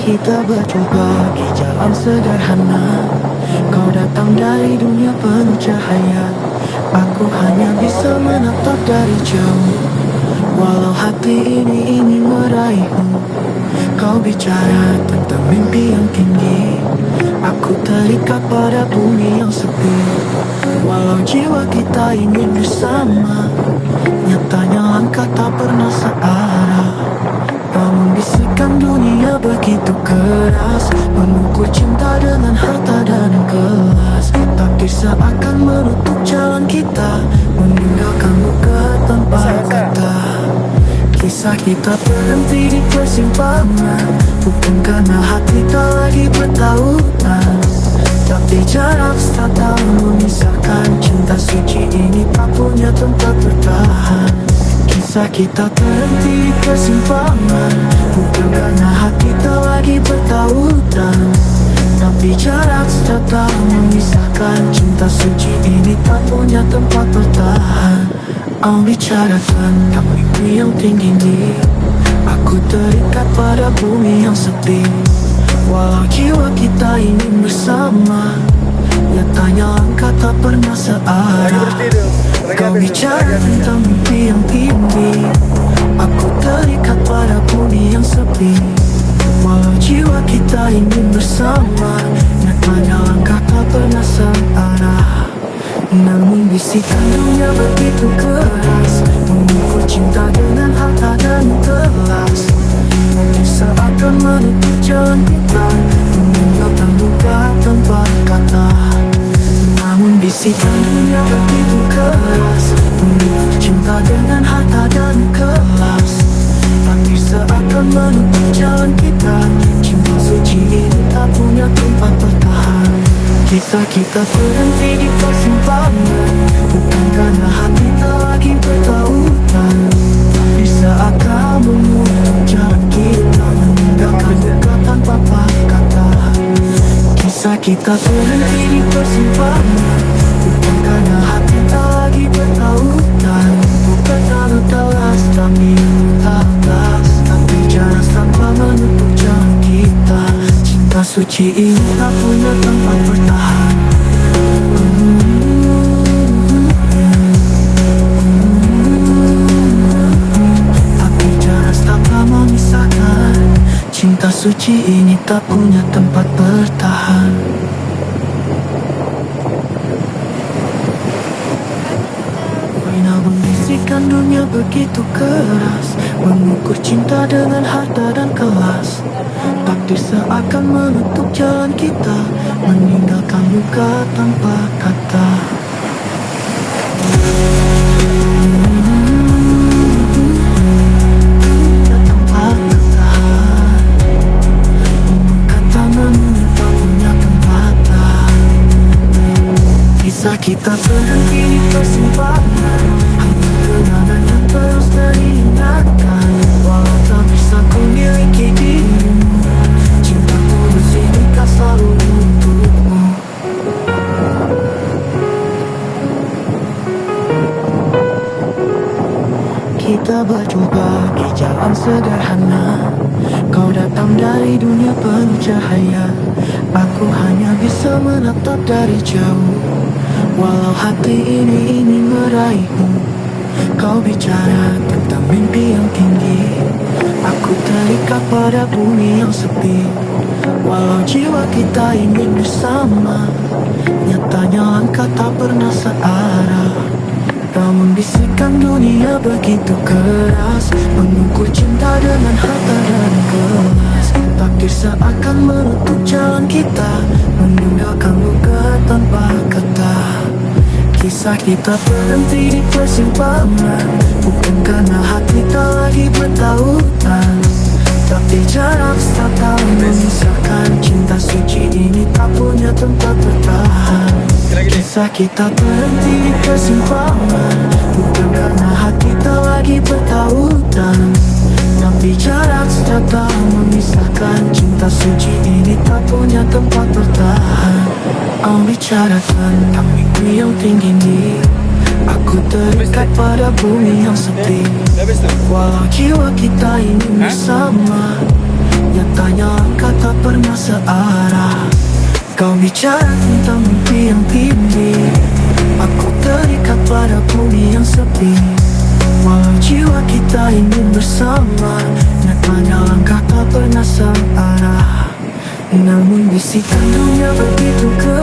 Kita berjumpa di jalan sederhana. Kau datang dari dunia penuh cahaya. Aku hanya bisa menatap dari jauh. Walau hati ini ingin meraihmu. Kau bicara tentang mimpi yang tinggi. Aku terikat pada bumi yang sepi. Walau jiwa kita ingin bersama, nyatanya langkah tak pernah searah. Namun bisikan dunia begitu keras, mengukur cinta dengan harta dan kelas. Takdir seakan menutup jalan kita, meninggalkan luka tanpa kata. Kisah kita berhenti di persimpangan, bukan karena hati tak lagi bertautan, tapi jarak tak memisahkan. Cinta suci ini tak punya tempat bertahan. Kisah kita terhenti di persimpangan, bukan karena hati tak lagi bertautan, tapi jarak tak memisahkan. Cinta suci ini tak punya tempat bertahan. Kau bicarakan tentang mimpi yang tinggi. Aku terikat pada bumi yang sepi. Walau jiwa kita ingin bersama, nyatanya langkah tak pernah searah. Kau bicara tentang mimpi yang tinggi. Aku terikat pada bumi yang sepi. Walau jiwa kita ingin bersama, nyatanya langkah tak pernah searah. Namun bisikan dunia begitu keras, mengukur cinta dengan harta dan kelas. Mungkin seakan menutup jalan kita, meninggalkan luka tanpa kata. Namun bisikan dunia begitu keras, mengukur cinta dengan harta dan kelas. Takdir seakan menutup jalan kita, cinta suci ini tak punya tempat bertahan. Kisah kita berhenti di persimpangan, bukan karena hati tak lagi bertautan, tapi seakan menutup jalan kita, meninggalkan luka tanpa kata. Kisah kita berhenti di persimpangan, bukan karena hati tak lagi bertautan, bukan karena telas tapi atas, tapi jarak tanpa menutup jalan kita. Cinta suci ini tak punya tempat bertahan. Tapi jarak tak memisahkan. Cinta suci ini tak punya tempat bertahan. Namun bisikan dunia begitu keras, mengukur cinta dengan harta dan kelas. Takdir seakan menutup jalan kita, meninggalkan luka tanpa kata. Tanpa bertahan, kata meminta punya tempatan. Kisah kita berhenti di persimpangan, hanya kenangan yang terus teringatkan. Walau tak bisa ku miliki dirimu, cintaku bersini kan selalu untukmu. Kita berjumpa di jalan sederhana. Kau datang dari dunia penuh cahaya. Aku hanya bisa menatap dari jauh. Walau hati ini ingin meraihmu. Kau bicara tentang mimpi yang tinggi. Aku terikat pada bumi yang sepi. Walau jiwa kita ingin bersama, nyatanya langkah tak pernah searah. Namun bisikan dunia begitu keras, mengukur cinta dengan harta dan kelas. Takdir seakan menutup jalan kita, meninggalkan luka tanpa kata. Kisah kita berhenti di persimpangan, bukan karena hati tak lagi bertautan, tapi jarak tak memisahkan. Cinta suci ini tak punya tempat bertahan. Kisah kita berhenti di persimpangan, bukan karena hati tak lagi bertautan, tapi jarak tak memisahkan. Cinta suci ini tak punya tempat bertahan. Kau bicarakan tentang mimpi yang tinggi. Aku terikat pada bumi yang sepi. Walau jiwa kita ingin bersama, nyatanya angkat tak pernah searah. Kau bicara tentang mimpi yang tinggi, aku terikat pada bumi yang sepi. Walau jiwa kita ingin bersama, nyatanya langkah tak pernah searah. Namun bisikan dunia begitu keras,